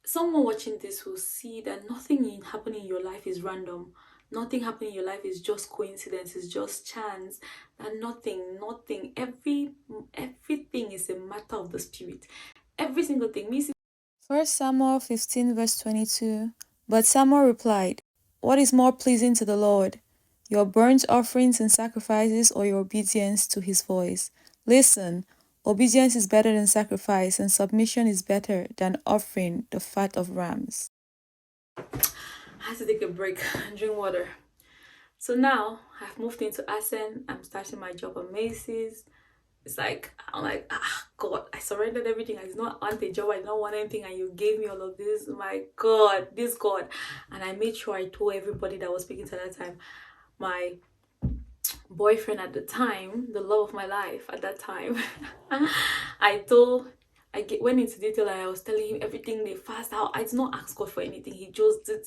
someone watching this will see that nothing happening in your life is random. Nothing happening in your life is just coincidence, it's just chance. And nothing, everything is a matter of the spirit. Every single thing. Me, 1 Samuel 15, verse 22. But Samuel replied, what is more pleasing to the Lord, your burnt offerings and sacrifices, or your obedience to his voice? Listen, obedience is better than sacrifice, and submission is better than offering the fat of rams. I had to take a break and drink water. So now I've moved into Asen. I'm starting my job at Macy's. It's like I'm like, God, I surrendered everything. I did not want a job, I did not want anything, and you gave me all of this. My God, this God. And I made sure I told everybody that was speaking to that time. My boyfriend at the time, the love of my life at that time. I told went into detail and I was telling him everything they fast out. I did not ask God for anything. He just did,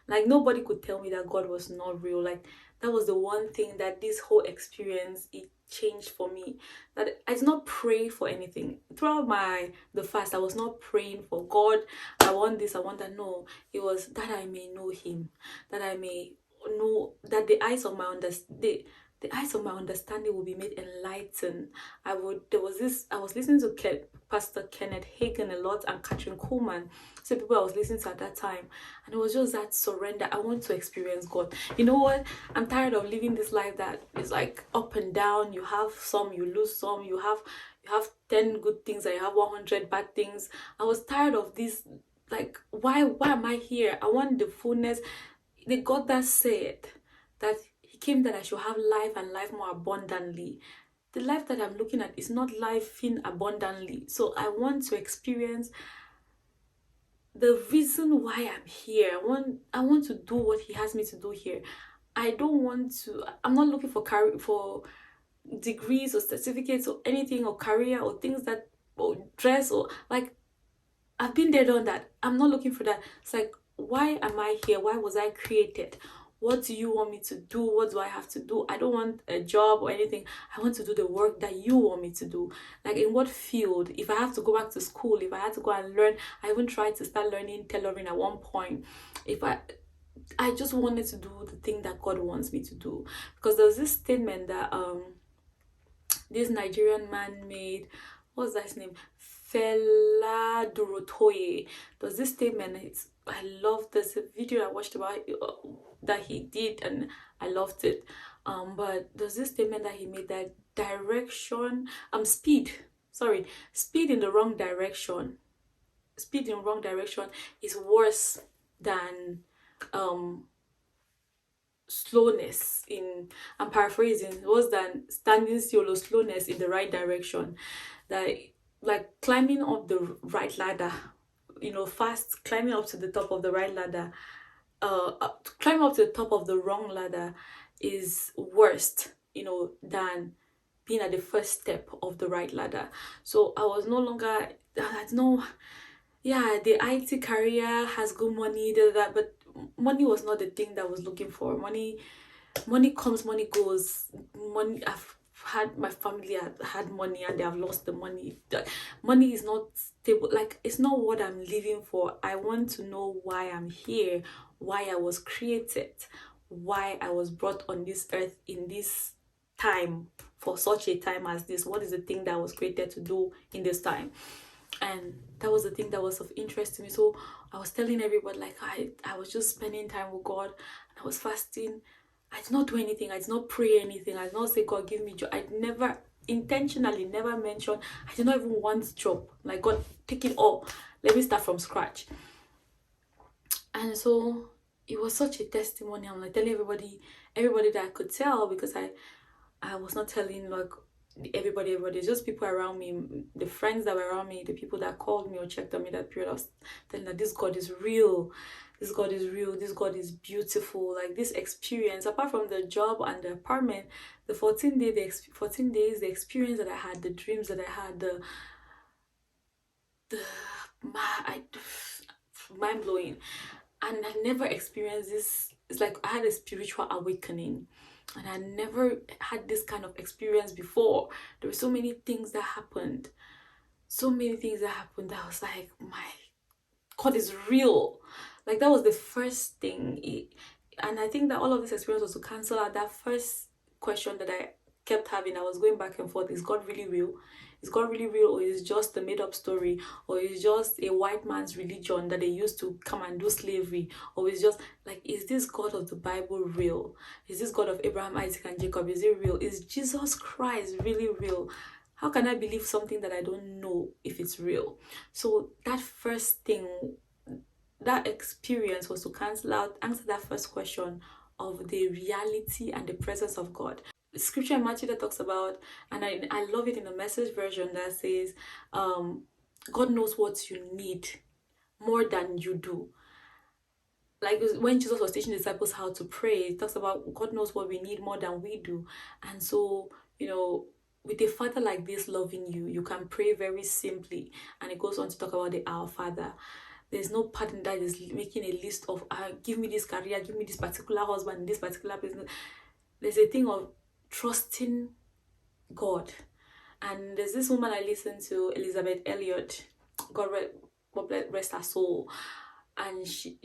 like nobody could tell me that God was not real. Like that was the one thing that this whole experience it changed for me. That I did not pray for anything. Throughout the fast, I was not praying for God. I want this, I want that. No, it was that I may know him, that I may know that the eyes of my understanding will be made enlightened. I was listening to Pastor Kenneth Hagin a lot and Catherine Coleman, so people I was listening to at that time, and it was just that surrender. I want to experience God. You know what? I'm tired of living this life that is like up and down. You have some, you lose some. You have 10 good things and you have 100 bad things. I was tired of this. Like, why am I here? I want the fullness. The God that said that he came that I should have life and life more abundantly. The life that I'm looking at is not life in abundantly. So I want to experience the reason why I'm here. I want to do what he has me to do here. I don't want to. I'm not looking for for degrees or certificates or anything or career or things that or dress or like I've been there, done that. I'm not looking for that. It's like, why am I here? Why was I created? What do you want me to do? What do I have to do? I don't want a job or anything. I want to do the work that you want me to do. Like in what field? If I have to go back to school, if I had to go and learn, I even tried to start learning tailoring at one point. If I just wanted to do the thing that God wants me to do. Because there was this statement that this Nigerian man made. What's that his name? Fela Dorotoye. There's this statement. I love this video I watched about that he did, and I loved it. But there's this statement that he made that direction, speed. Sorry, speed in the wrong direction. Speed in the wrong direction is worse than um slowness in, I'm paraphrasing, worse than standing still or slowness in the right direction. That like climbing up the right ladder, fast climbing up to the top of the right ladder, climbing up to the top of the wrong ladder is worst, than being at the first step of the right ladder. So I was no longer, I no, yeah, the IT career has good money, but money was not the thing that I was looking for. Money comes, money goes. Money, I've had my family had money and they have lost the money. Money is not stable. Like it's not what I'm living for. I want to know why I'm here, why I was created, why I was brought on this earth in this time, for such a time as this. What is the thing that I was created to do in this time? And that was the thing that was of interest to me. So I was telling everybody, like, I was just spending time with God and I was fasting. I did not do anything. I did not pray anything. I did not say, God, give me job. I never intentionally never mentioned. I did not even want job. Like, God, take it all. Let me start from scratch. And so it was such a testimony. I'm like telling everybody that I could tell, because I was not telling like everybody, just people around me, the friends that were around me, the people that called me or checked on me that period. I was telling that this God is real, this God is real, this God is beautiful. Like this experience, apart from the job and the apartment, the 14 days, the experience that I had, the dreams that I had, the I, mind blowing. And I never experienced this. It's like I had a spiritual awakening, and I never had this kind of experience before. There were so many things that happened, that I was like, my God is real. Like that was the first thing. And I think that all of this experience was to cancel out that first question that I kept having. I was going back and forth. Is God really real? Is God really real, or is it just a made up story, or is it just a white man's religion that they used to come and do slavery, or is just like, is this God of the Bible real? Is this God of Abraham, Isaac, and Jacob, is it real? Is Jesus Christ really real? How can I believe something that I don't know if it's real? So that first thing, that experience was to answer that first question of the reality and the presence of God. Scripture in Matthew that talks about, and I love it in the Message version that says, God knows what you need more than you do. Like when Jesus was teaching disciples how to pray, it talks about God knows what we need more than we do. And so, with a father like this loving you, you can pray very simply. And it goes on to talk about the Our Father. There's no partner that is making a list of give me this career, give me this particular husband, this particular business. There's a thing of trusting God. And there's this woman I listened to, Elizabeth Elliot, God rest her soul, and she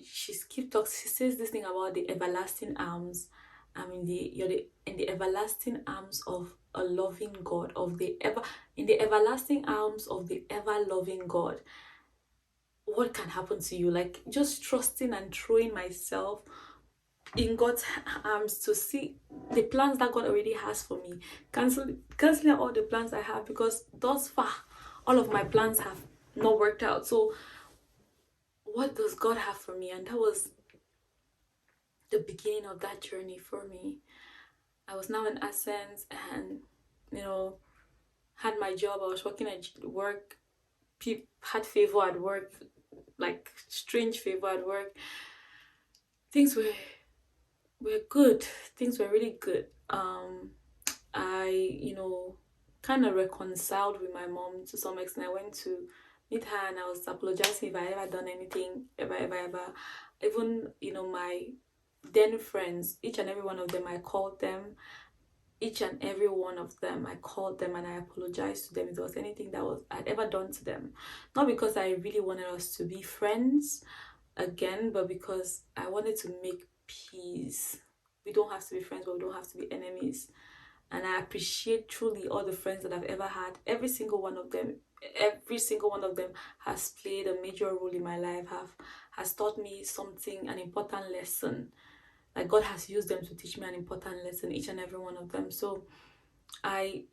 keep talks. She says this thing about the everlasting arms. I mean, you're in the everlasting arms of a loving God, in the everlasting arms of the ever loving God. What can happen to you? Like just trusting and throwing myself in God's arms to see the plans that God already has for me. Canceling all the plans I have, because thus far all of my plans have not worked out. So what does God have for me? And that was the beginning of that journey for me. I was now in Ascent and had my job. I was working at work. People had favor at work, like strange favor at work. Things were good. Things were really good. I kind of reconciled with my mom to some extent. I went to meet her and I was apologizing if I ever done anything ever. Even my then friends, each and every one of them, I called them. Each and every one of them, I called them and I apologized to them if there was anything that I'd ever done to them. Not because I really wanted us to be friends again, but because I wanted to make peace. We don't have to be friends, but we don't have to be enemies. And I appreciate truly all the friends that I've ever had. Every single one of them has played a major role in my life, has taught me something, an important lesson. Like God has used them to teach me an important lesson, each and every one of them. So I,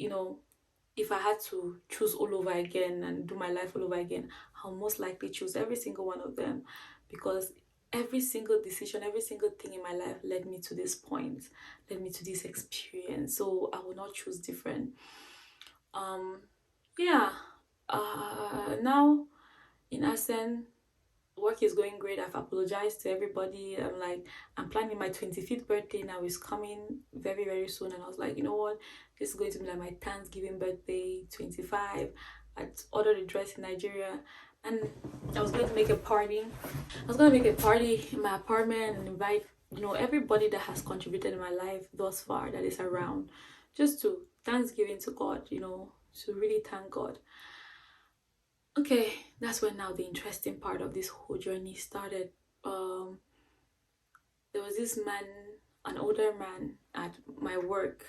if I had to choose all over again and do my life all over again, I'll most likely choose every single one of them, because every single decision, every single thing in my life led me to this point, led me to this experience. So I will not choose different. Now in Asen, work is going great. I've apologized to everybody. I'm planning my 25th birthday now. Is coming very, very soon. And I was like, you know what? This is going to be like my Thanksgiving birthday, 25. I'd ordered a dress in Nigeria. And I was going to make a party. I was going to make a party in my apartment and invite, everybody that has contributed in my life thus far that is around. Just to Thanksgiving to God, to really thank God. Okay, that's when now the interesting part of this whole journey started. There was this man, an older man at my work.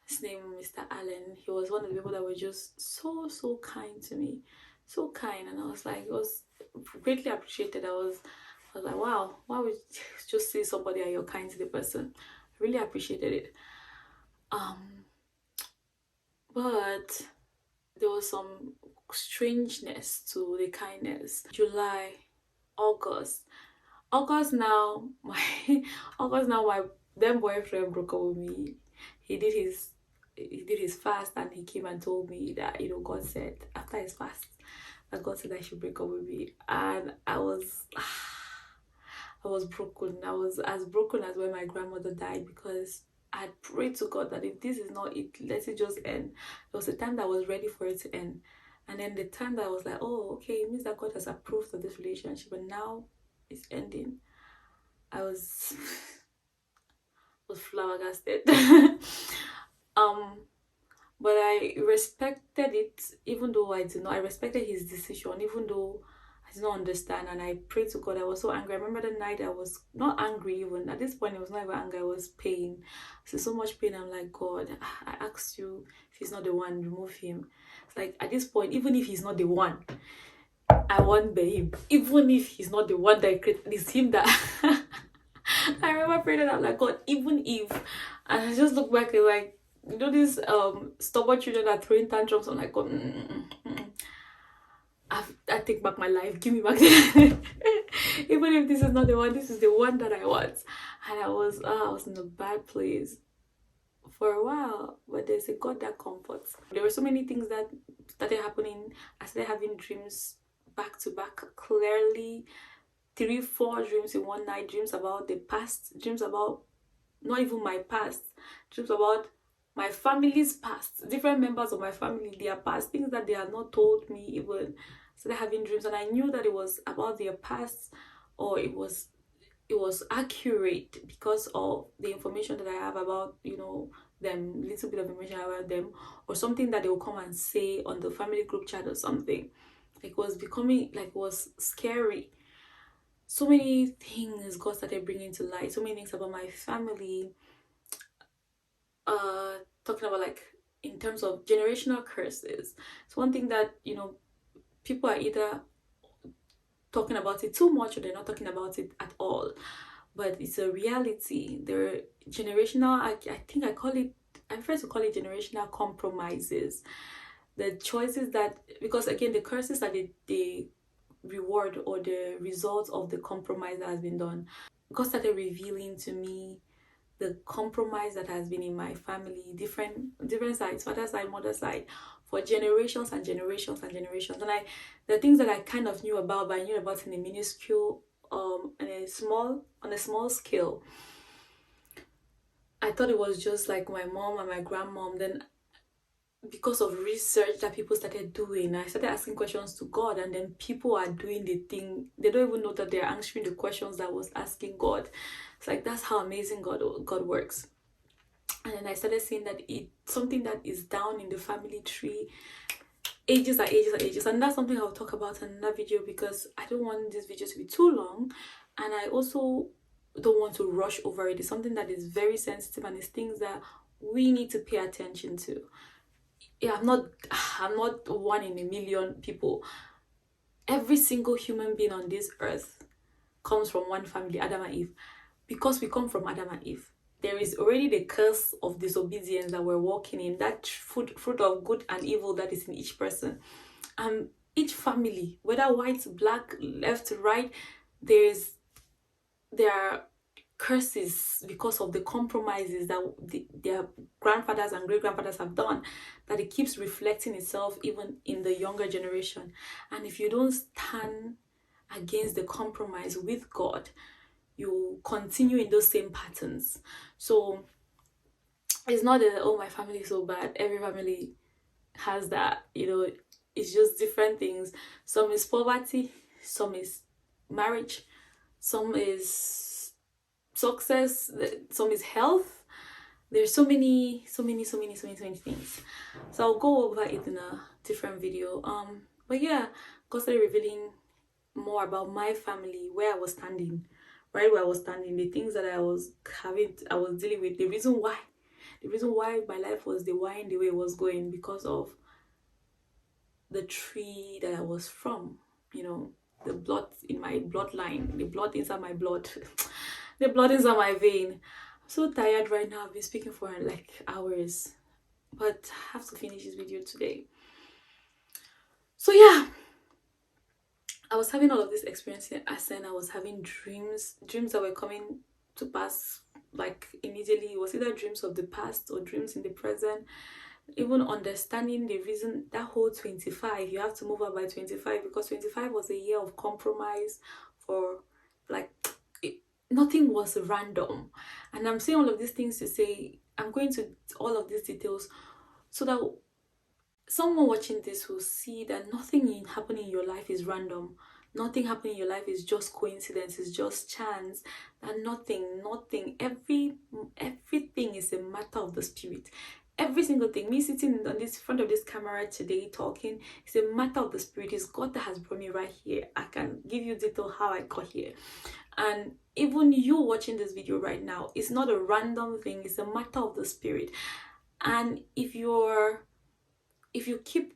His name Mr. Allen. He was one of the people that were just so kind to me, so kind, and I was like, it was greatly appreciated. I was like, wow, why would you just say somebody and you're kind to the person? I really appreciated it. But there was some strangeness to the kindness. July, August now, my then boyfriend broke up with me. He did his fast and he came and told me that God said after his fast that God said I should break up with me, and I was broken. I was as broken as when my grandmother died, because I had prayed to God that if this is not it, let it just end. There was a time that I was ready for it to end. And then the time that I was like, oh, okay, it means that God has approved of this relationship, and now it's ending. I was flabbergasted. But I respected it, even though I respected his decision, even though I did not understand, and I prayed to God. I was so angry. I remember the night I was not angry even. At this point, it was not even anger. I was pain. So much pain. I'm like, God, I asked you if he's not the one, remove him. It's like at this point, even if he's not the one, I want him. Even if he's not the one that created, it's him that. I remember praying and I'm like, God, even if, and I just look back and like, you know, these stubborn children that throwing tantrums. I'm like, God, I take back my life. Give me back the even if this is not the one, this is the one that I want. And I was in a bad place for a while, but there's a God that comforts. There were so many things that started happening. I started having dreams back to back, clearly 3-4 dreams in one night. Dreams about the past, dreams about not even my past, dreams about my family's past, different members of my family, their past, things that they had not told me even. Started having dreams, and I knew that it was about their past, or it was accurate because of the information that I have about, you know, them, little bit of information about them, or something that they will come and say on the family group chat or something. Like, it was becoming like, it was scary. So many things God started bringing to light, so many things about my family, talking about like in terms of generational curses. It's one thing that, you know, people are either talking about it too much or they're not talking about it at all, but it's a reality. They're generational, I think I call it, I prefer to call it generational compromises. The choices that, because again, the curses that they reward or the result of the compromise that has been done. God started revealing to me the compromise that has been in my family, different sides, father side, mother side, for generations and generations and generations. And the things that I kind of knew about, but I knew about in a minuscule, on a small scale. I thought it was just like my mom and my grandmom. Then because of research that people started doing, I started asking questions to God, and then people are doing the thing. They don't even know that they're answering the questions that I was asking God. It's like, that's how amazing God works. And then I started seeing that it's something that is down in the family tree, ages and ages and ages. And that's something I'll talk about in another video, because I don't want this video to be too long, and I also don't want to rush over it. It's something that is very sensitive, and it's things that we need to pay attention to. Yeah, I'm not one in a million people. Every single human being on this earth comes from one family, Adam and Eve. Because we come from Adam and Eve, there is already the curse of disobedience that we're walking in, that fruit of good and evil that is in each person. Each family, whether white, black, left, right, there are curses because of the compromises that their grandfathers and great grandfathers have done, that it keeps reflecting itself even in the younger generation. And if you don't stand against the compromise with God, you continue in those same patterns. So it's not that, oh, my family is so bad. Every family has that, you know. It's just different things. Some is poverty, some is marriage, some is success, some is health. There's so many things. So I'll go over it in a different video. But yeah, God started revealing more about my family, where I was standing, right where I was standing, the things that I was dealing with, the reason why my life was the way it was going, because of the tree that I was from, you know, the blood in my bloodline, the blood inside my blood, the blood inside my vein. I'm so tired right now. I've been speaking for like hours, but I have to finish this video today. So yeah, I was having all of this experience in Asen. I was having dreams that were coming to pass like immediately. It was either dreams of the past or dreams in the present. Even understanding the reason, that whole 25, you have to move up by 25, because 25 was a year of compromise. For like, nothing was random. And I'm saying all of these things to say, I'm going to all of these details so that someone watching this will see that nothing happening in your life is random. Nothing happening in your life is just coincidence, it's just chance. That nothing, everything is a matter of the spirit. Every single thing, me sitting on this front of this camera today talking, it's a matter of the spirit. It's God that has brought me right here. I can give you detail how I got here. And even you watching this video right now, it's not a random thing, it's a matter of the spirit. And if you keep,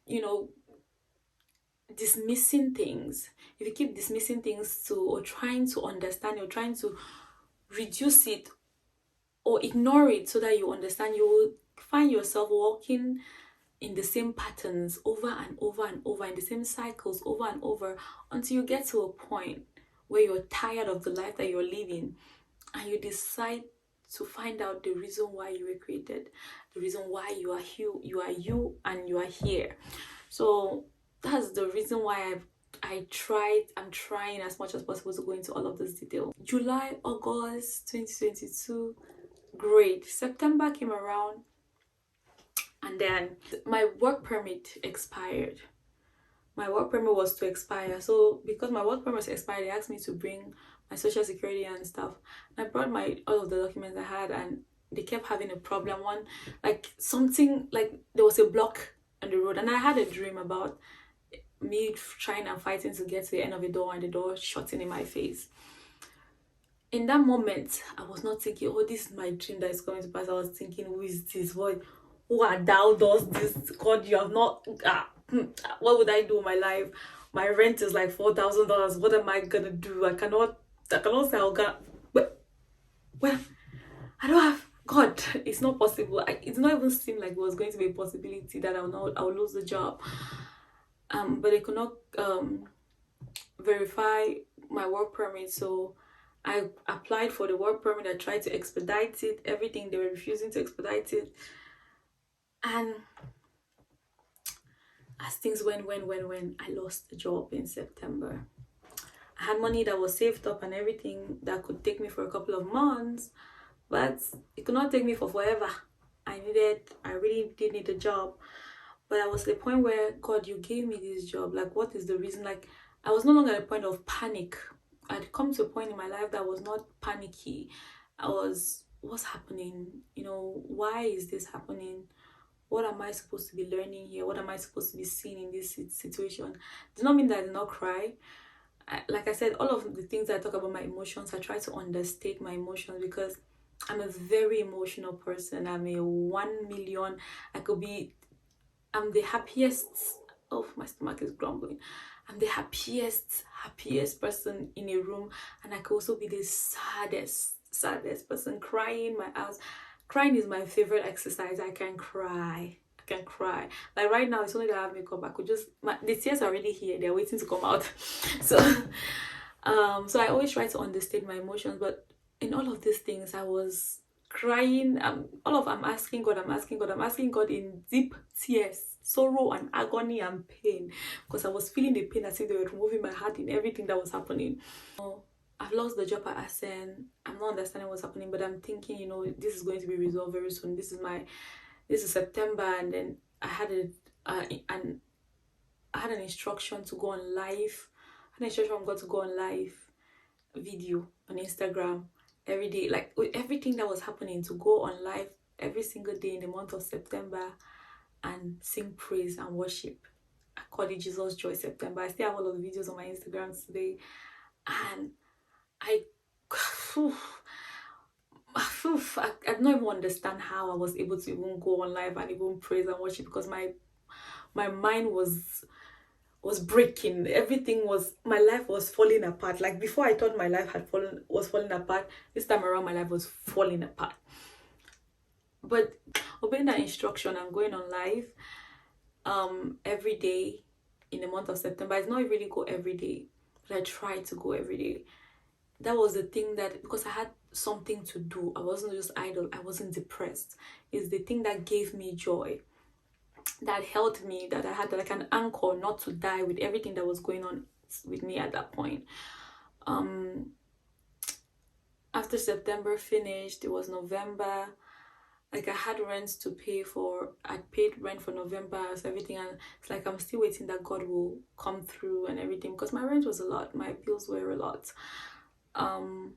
you know, dismissing things, if you keep dismissing things to, or trying to understand, or trying to reduce it or ignore it so that you understand, you will find yourself walking in the same patterns over and over and over, in the same cycles over and over, until you get to a point where you're tired of the life that you're living, and you decide to find out the reason why you were created, the reason why you are you and you are here. So that's the reason why I'm trying as much as possible to go into all of this detail. July, August 2022, great. September came around, and then my work permit expired. My work permit was to expire. So because my work permit was expired, they asked me to bring my social security and stuff. And I brought all of the documents I had, and they kept having a problem. One, like something, like there was a block on the road, and I had a dream about me trying and fighting to get to the end of the door, and the door shutting in my face. In that moment, I was not thinking, oh, this is my dream that is coming to pass. I was thinking, who is this? Who art thou does this? God, you have not... what would I do with my life? My rent is like $4,000. What am I gonna do? I cannot say I'll go. Well, I don't have... God, it's not possible. It's not even seem like it was going to be a possibility that I'll lose the job. But they could not verify my work permit, so I applied for the work permit. I tried to expedite it, everything. They were refusing to expedite it. And as things went, I lost the job in September. I had money that was saved up and everything that could take me for a couple of months, but it could not take me for forever. I really did need a job. But I was at the point where, God, you gave me this job. Like, what is the reason? Like, I was no longer at a point of panic. I'd come to a point in my life that was not panicky. What's happening? You know, why is this happening? What am I supposed to be learning here? What am I supposed to be seeing in this situation? Does not mean that I did not cry. Like I said, all of the things I talk about my emotions, I try to understate my emotions, because I'm a very emotional person. I'm a 1 million. I'm the happiest. Oh, my stomach is grumbling. I'm the happiest person in a room, and I could also be the saddest person, crying my eyes. Crying is my favorite exercise. I can cry. Like right now, it's only that I have makeup. I could just, the tears are already here. They're waiting to come out. So I always try to understand my emotions, but in all of these things, I was crying. I'm asking God in deep tears, sorrow and agony and pain, because I was feeling the pain as if they were removing my heart in everything that was happening. I've lost the job at ASEN. I'm not understanding what's happening, but I'm thinking, you know, this is going to be resolved very soon. This is September, and then I had an instruction to go on live. I had an instruction from God to go on live video on Instagram every day, like with everything that was happening, to go on live every single day in the month of September and sing praise and worship. I called it Jesus Joy September. I still have all of the videos on my Instagram today, and I don't even understand how I was able to even go on live and even praise and worship, because my mind was breaking. My life was falling apart. Like before, I thought my life was falling apart. This time around, my life was falling apart. But obeying that instruction and going on live every day in the month of September, it's not really go every day, but I tried to go every day. That was the thing, that because I had something to do, I wasn't just idle, I wasn't depressed. It's the thing that gave me joy, that held me, that I had like an anchor not to die with everything that was going on with me at that point. After September finished, it was November. Like I had rent to pay for. I paid rent for November, so everything, and it's like I'm still waiting that God will come through and everything, because my rent was a lot, my bills were a lot. And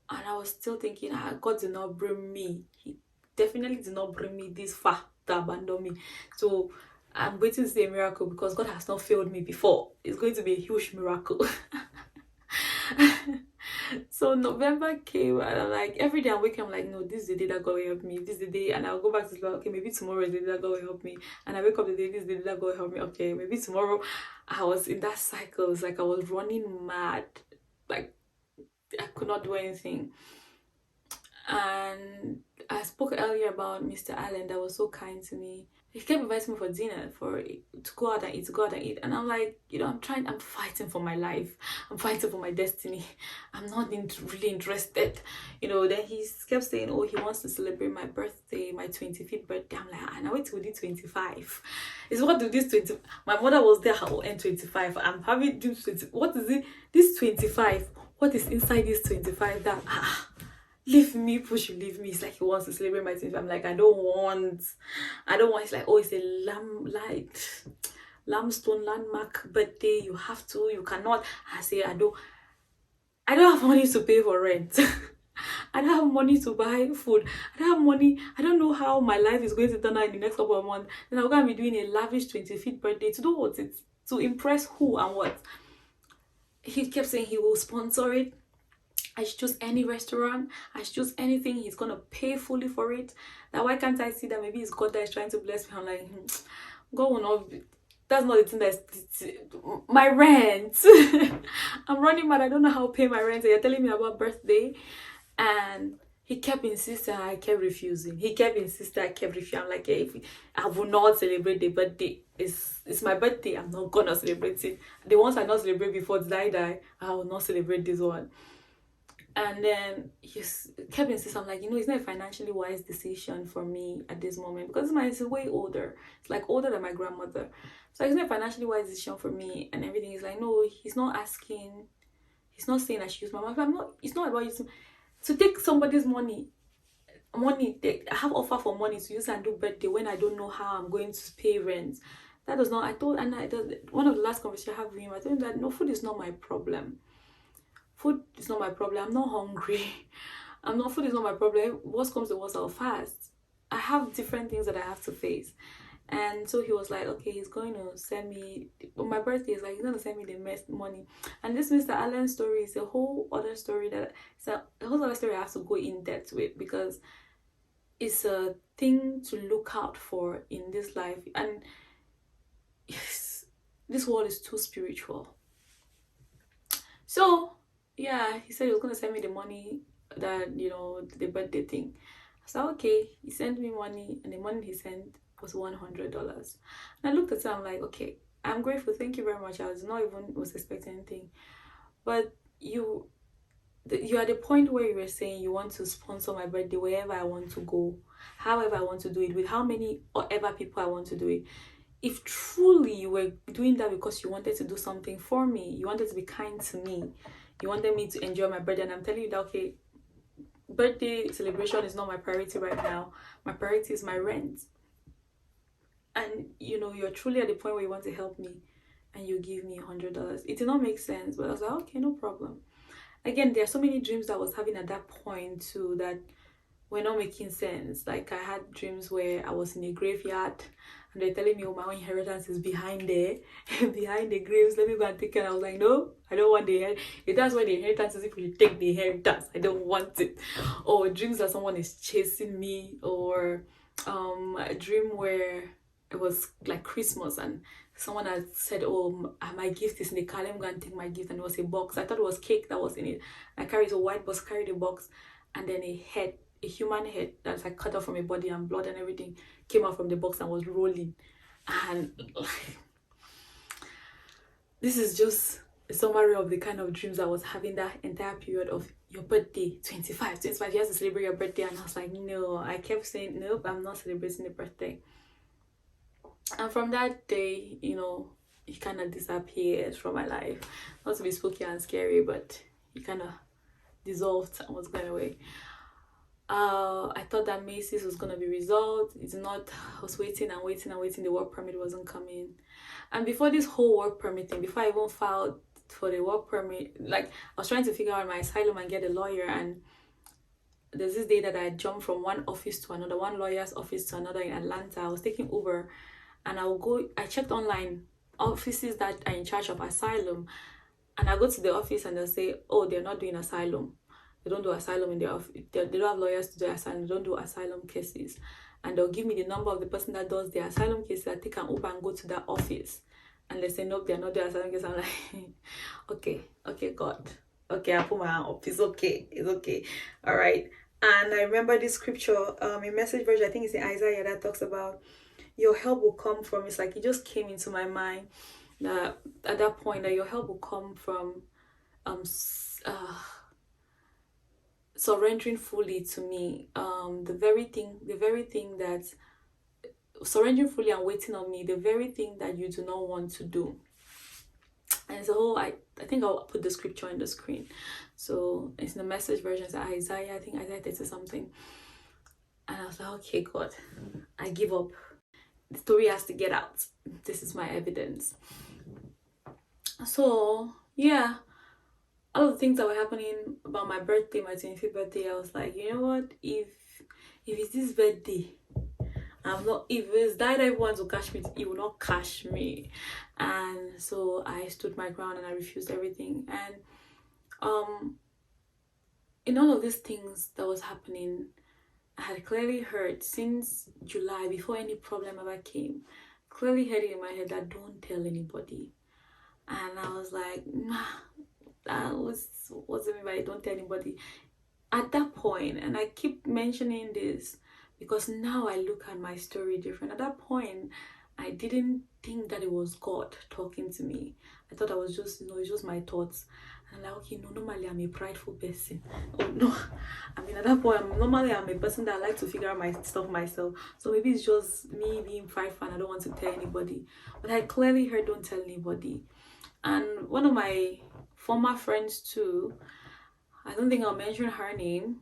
I was still thinking, God did not bring me definitely did not bring me this far to abandon me. So I'm waiting to see a miracle because God has not failed me before. It's going to be a huge miracle. So November came and I'm like, every day I'm waking, I'm like, no, this is the day that God will help me. This is the day, and I'll go back to sleep. Okay, maybe tomorrow is the day that God will help me. And I wake up the day, this is the day that God will help me. Okay, maybe tomorrow. I was in that cycle. It's like I was running mad. Like I could not do anything. And I spoke earlier about Mr. Allen that was so kind to me. He kept inviting me for dinner, to go out and eat, to go out and eat. And I'm like, I'm fighting for my life. I'm fighting for my destiny. I'm not really interested. Then he kept saying, oh, he wants to celebrate my birthday, my 25th birthday. I'm like, and I wait till 25. It's what do this 20? My mother was there, her end 25. I'm having 20. What is it? This 25. What is inside this 25 that leave me, push you, leave me. It's like he wants to celebrate my 25. I'm like, I don't want. It's like, oh, it's a limestone landmark birthday. You have to, you cannot. I say, I don't have money to pay for rent. I don't have money to buy food. I don't have money. I don't know how my life is going to turn out in the next couple of months. Then I'm going to be doing a lavish 25th birthday to do what? It's to impress who and what? He kept saying he will sponsor it. I should choose any restaurant. I should choose anything. He's gonna pay fully for it. Now why can't I see that maybe it's God that is trying to bless me? I'm like, God will not. That's not the thing. That's my rent. I'm running mad. I don't know how to pay my rent. You're telling me about birthday, and he kept insisting. I kept refusing. He kept insisting. I kept refusing. I'm like, hey, I will not celebrate the birthday. It's my birthday. I'm not gonna celebrate it. The ones I not celebrate before I die, I will not celebrate this one. And then he kept insisting. I'm like, it's not a financially wise decision for me at this moment because is way older. It's like older than my grandmother. So it's not a financially wise decision for me and everything. He's like, no, he's not asking. He's not saying I should use my money. I'm not. It's not about using to take somebody's money. I have offer for money to use and do birthday when I don't know how I'm going to pay rent. That does not. One of the last conversations I had with him, I told him that no, food is not my problem. Food is not my problem. I'm not hungry. Food is not my problem. What comes to worst, I'll fast. I have different things that I have to face. And so he was like, okay, he's going to send me, on my birthday, he's going to send me the money. And this Mr. Allen story is a whole other story I have to go in depth with because it's a thing to look out for in this life. And yes, this world is too spiritual. So, yeah, he said he was going to send me the money that, the birthday thing. I said, okay. He sent me money, and the money he sent was $100. And I looked at it, I'm like, okay, I'm grateful. Thank you very much. I was expecting anything. But you are at the point where you were saying you want to sponsor my birthday wherever I want to go, however I want to do it, with how many or ever people I want to do it. If truly you were doing that because you wanted to do something for me, you wanted to be kind to me, you wanted me to enjoy my birthday, and I'm telling you that, okay, birthday celebration is not my priority right now. My priority is my rent. And, you're truly at the point where you want to help me, and you give me $100. It did not make sense, but I was like, okay, no problem. Again, there are so many dreams that I was having at that point, too, that were not making sense. Like, I had dreams where I was in a graveyard, and they're telling me, oh, my own inheritance is behind there, behind the graves. Let me go and take it. And I was like, no, I don't want the inheritance. If that's where the inheritance is, if you take the inheritance, I don't want it. Or dreams that someone is chasing me, or a dream where it was like Christmas and someone had said, oh, my gift is in the car, let me go and take my gift. And it was a box. I thought it was cake that was in it. I carried a white box, carried a box, and then a human head that's like cut off from a body, and blood and everything came out from the box and was rolling. And this is just a summary of the kind of dreams I was having that entire period of your birthday, 25, you have to celebrate your birthday. And I was like, no, I kept saying, nope, I'm not celebrating the birthday. And from that day, he kind of disappeared from my life. Not to be spooky and scary, but he kind of dissolved and was going away. I thought that Macy's was going to be resolved. It's not. I was waiting and waiting and waiting. The work permit wasn't coming. And before this whole work permit thing, before I even filed for the work permit, like, I was trying to figure out my asylum and get a lawyer. And there's this day that I jumped from one office to another, one lawyer's office to another in Atlanta. I was taking Uber, and I checked online offices that are in charge of asylum, and I go to the office and they'll say, oh, they're not doing asylum. They don't do asylum in their office. They don't have lawyers to do asylum. They don't do asylum cases. And they'll give me the number of the person that does the asylum cases. I take an Uber and go to that office. And they say, nope, they're not doing asylum cases. I'm like, okay, God. Okay, I put my hand up. It's okay. All right. And I remember this scripture, in Message version, I think it's in Isaiah, that talks about your help will come from. It's like it just came into my mind that at that point that your help will come from surrendering fully to me. The very thing that surrendering fully and waiting on me, the very thing that you do not want to do. And so I think I'll put the scripture on the screen. So it's in the Message version, it's Isaiah, I think Isaiah 30 something. And I was like, okay, God, I give up. The story has to get out. This is my evidence. So yeah, all of the things that were happening about my birthday, my 25th birthday, I was like, you know what, if it's this birthday, I'm not, if it's that everyone will catch me, it will not catch me. And so I stood my ground and I refused everything. And in all of these things that was happening, I had clearly heard since July, before any problem ever came, clearly heard it in my head that don't tell anybody. And I was like, nah, that was what's it mean by don't tell anybody at that point. And I keep mentioning this because now I look at my story different. At that point, I didn't think that it was God talking to me. I thought I was just, it's just my thoughts. And I'm like, okay, no, normally I'm a prideful person. Oh no, I mean, at that point, I'm a person that I like to figure out my stuff myself. So maybe it's just me being prideful and I don't want to tell anybody. But I clearly heard don't tell anybody. And one of my former friends too, I don't think I'll mention her name,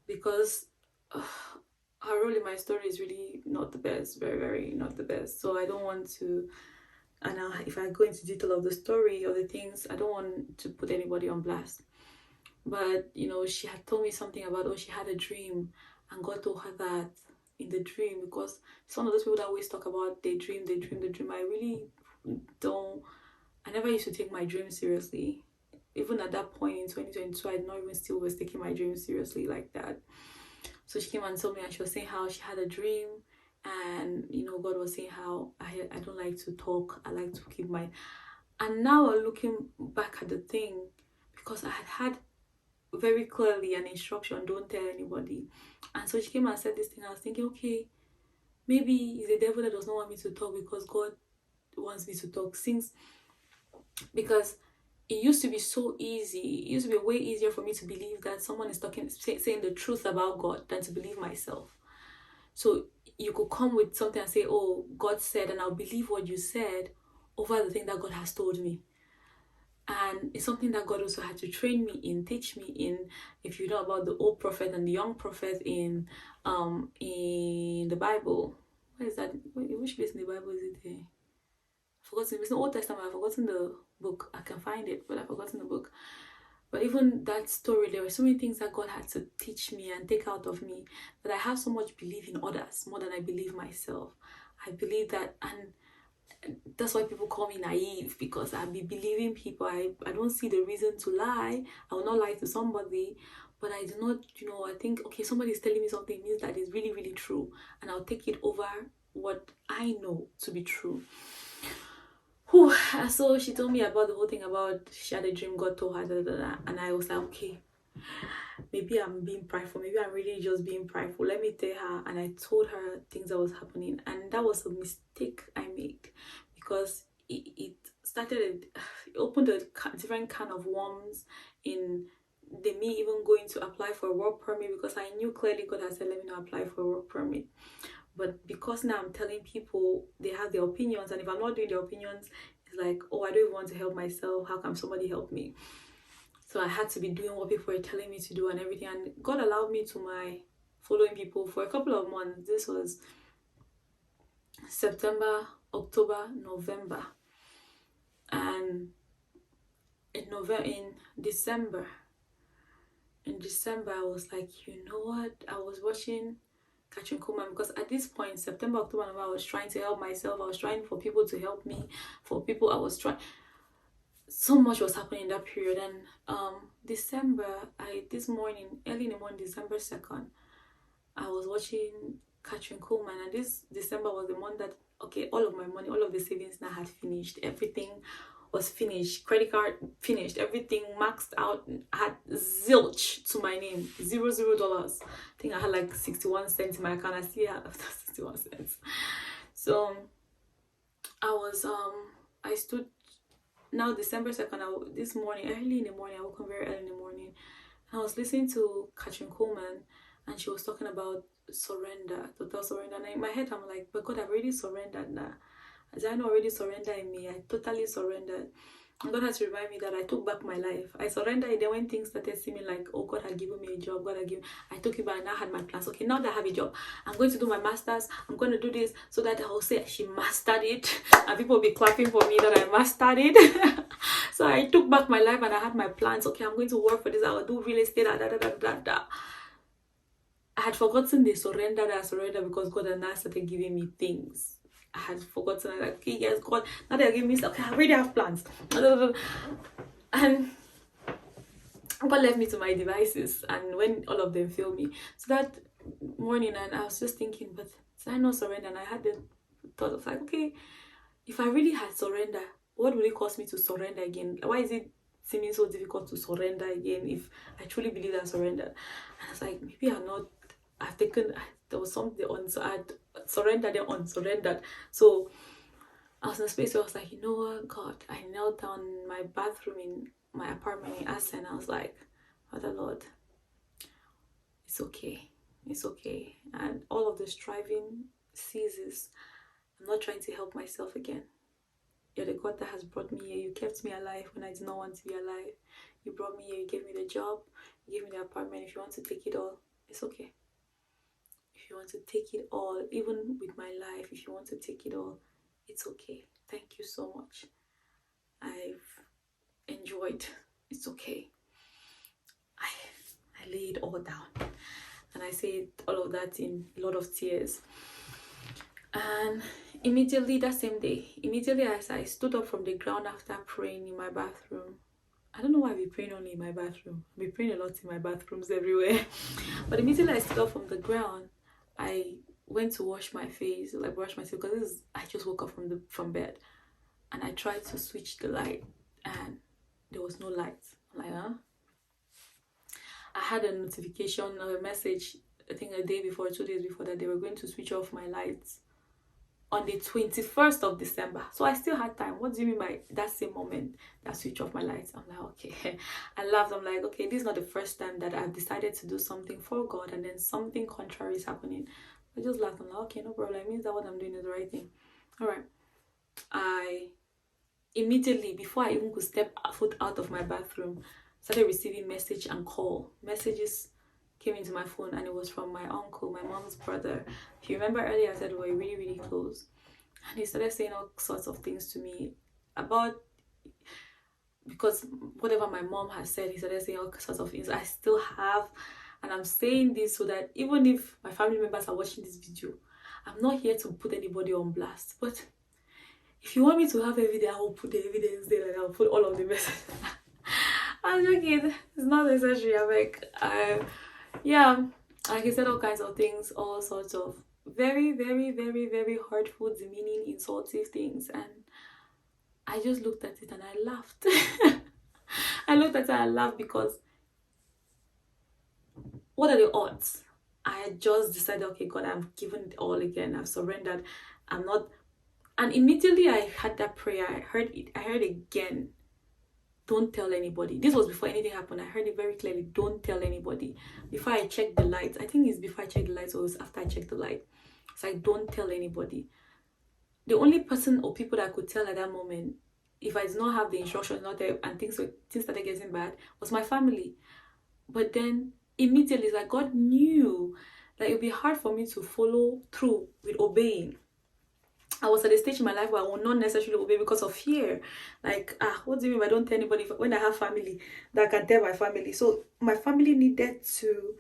because her role in my story is really not the best, very, very not the best. So I don't want to, and if I go into detail of the story or the things, I don't want to put anybody on blast. But she had told me something about, she had a dream, and God told her that in the dream, because it's one of those people that always talk about they dream. I really don't. I never used to take my dreams seriously. Even at that point in 2022, I did not even still was taking my dreams seriously like that. So she came and told me, and she was saying how she had a dream, and God was saying how I don't like to talk, I like to keep my. And now looking back at the thing, because I had very clearly an instruction, don't tell anybody. And so she came and said this thing. I was thinking, okay, maybe it's the devil that does not want me to talk because God wants me to talk. Because it used to be so easy. It used to be way easier for me to believe that someone is saying the truth about God than to believe myself. So you could come with something and say, oh, God said, and I'll believe what you said over the thing that God has told me. And it's something that God also had to train me in, teach me in. If you know about the old prophet and the young prophet in the Bible, what is that? Which place in the Bible is it there? I've forgotten. It's the Old Testament. I've forgotten the book. I can find it, but I've forgotten the book. But even that story, there were so many things that God had to teach me and take out of me, that I have so much belief in others more than I believe myself. I believe that, and that's why people call me naive, because I be believing people. I don't see the reason to lie. I will not lie to somebody, but I do not, I think, okay, somebody is telling me something, means that it's really, really true, and I'll take it over what I know to be true. Whew. So she told me about the whole thing about she had a dream, God told her, and I was like, okay, maybe I'm being prideful, maybe I'm really just being prideful, let me tell her. And I told her things that was happening, and that was a mistake I made, because it opened a different kind of worms in me even going to apply for a work permit, because I knew clearly God had said let me not apply for a work permit. But because now I'm telling people, they have their opinions, and if I'm not doing their opinions, it's like, oh, I don't even want to help myself, how can somebody help me? So I had to be doing what people were telling me to do and everything. And God allowed me to my following people for a couple of months. This was September, October, November. And in December, in December, I was like, you know what? I was watching Catching Coleman because at this point, September, October, November, I was trying to help myself. I was trying for people to help me. For people, I was trying. So much was happening in that period. And December, this morning, early in the morning, December 2nd, I was watching Catherine Coleman, and this December was the month that all of my money, all of the savings now had finished. Everything was finished. Credit card finished. Everything maxed out. I had zilch to my name. $0. I think I had like 61 cents in my account. I still have 61 cents. So I was I stood now December 2nd. This morning, early in the morning, I woke up very early in the morning. And I was listening to Catherine Coleman, and she was talking about surrender, total surrender. And in my head, I'm like, but God, I've already surrendered now. As I know already surrender in me, I totally surrendered. And God had to remind me that I took back my life. I surrendered then when things started seeming like, oh, God had given me a job. I took it back and I had my plans. Okay, now that I have a job, I'm going to do my master's. I'm going to do this so that I'll say she mastered it. And people will be clapping for me that I mastered it. So I took back my life and I had my plans. Okay, I'm going to work for this. I will do real estate. I had forgotten the surrender that I surrendered because God had now started giving me things. I had forgotten. I was like, okay, yes, God, now they're giving me, okay, I already have plans. And God left me to my devices, and when all of them failed me. So that morning, and I was just thinking, but did I not surrender? And I had the thought of like, okay, if I really had surrendered, what would it cost me to surrender again? Why is it seeming so difficult to surrender again if I truly believe that I surrendered? And I was like, maybe there was something on, so I had surrendered and unsurrendered. So I was in a space where I was like, you know what, God, I knelt down in my bathroom in my apartment in Assen. I was like, Father Lord, it's okay. It's okay. And all of the striving ceases. I'm not trying to help myself again. You're the God that has brought me here. You kept me alive when I did not want to be alive. You brought me here. You gave me the job. You gave me the apartment. If you want to take it all, it's okay. If you want to take it all, even with my life, if you want to take it all, it's okay. Thank you so much. I've enjoyed. It's okay. I lay it all down. And I say all of that in a lot of tears. And immediately that same day, as I stood up from the ground after praying in my bathroom, I don't know why I be praying only in my bathroom. I be praying a lot in my bathrooms everywhere. But immediately I stood up from the ground, I went to wash my face, like brush my teeth, because I just woke up from bed, and I tried to switch the light, and there was no light. I'm like, huh? I had a notification or a message, I think a day before, 2 days before, that they were going to switch off my lights on the 21st of December. So I still had time. What do you mean by that same moment that switch off my lights? I'm like, okay. I laughed. I'm like, okay, this is not the first time that I've decided to do something for God and then something contrary is happening. I just laughed. I'm like, okay, no problem. It means that what I'm doing is the right thing. All right. I immediately, before I even could step foot out of my bathroom, started receiving messages came into my phone, and it was from my uncle, my mom's brother. If you remember earlier, I said we were really, really close, and he started saying all sorts of things to me about, because whatever my mom has said, he started saying all sorts of things I still have. And I'm saying this so that even if my family members are watching this video, I'm not here to put anybody on blast, but if you want me to have evidence, I will put the evidence there, and I'll put all of the messages. I'm joking. It's not necessary. I'm like, yeah, like he said all kinds of things, all sorts of very, very, very, very hurtful, demeaning, insultive things, and I just looked at it and I laughed. I looked at it and I laughed because what are the odds? I had just decided, okay, God, I'm giving it all again. I've surrendered. I'm not. And immediately I had that prayer. I heard again. Don't tell anybody. This was before anything happened. I heard it very clearly. Don't tell anybody. Before I checked the lights. I think it's before I checked the lights, or it was after I checked the light. It's like, don't tell anybody. The only person or people that I could tell at that moment, if I did not have the instructions not there and things started getting bad, was my family. But then immediately, it's like God knew that it would be hard for me to follow through with obeying. I was at a stage in my life where I will not necessarily obey because of fear. Like, what do you mean I don't tell anybody when I have family that I can tell my family? So my family needed to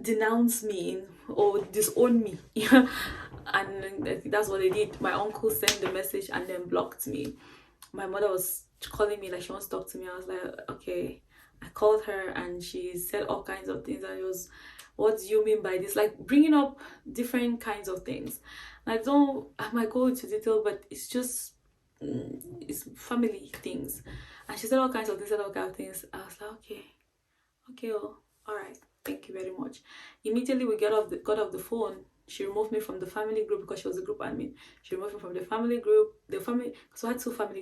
denounce me or disown me. And I think that's what they did. My uncle sent the message and then blocked me. My mother was calling me like she wants to talk to me. I was like, okay. I called her and she said all kinds of things. And it was, what do you mean by this? Like bringing up different kinds of things. And I might go into detail, but it's just, it's family things. And she said all kinds of things, said all kinds of things. I was like, okay, oh, all right. Thank you very much. Immediately we got off the phone. She removed me from the family group because she was a group admin. She removed me from the family group. The family, because I had two family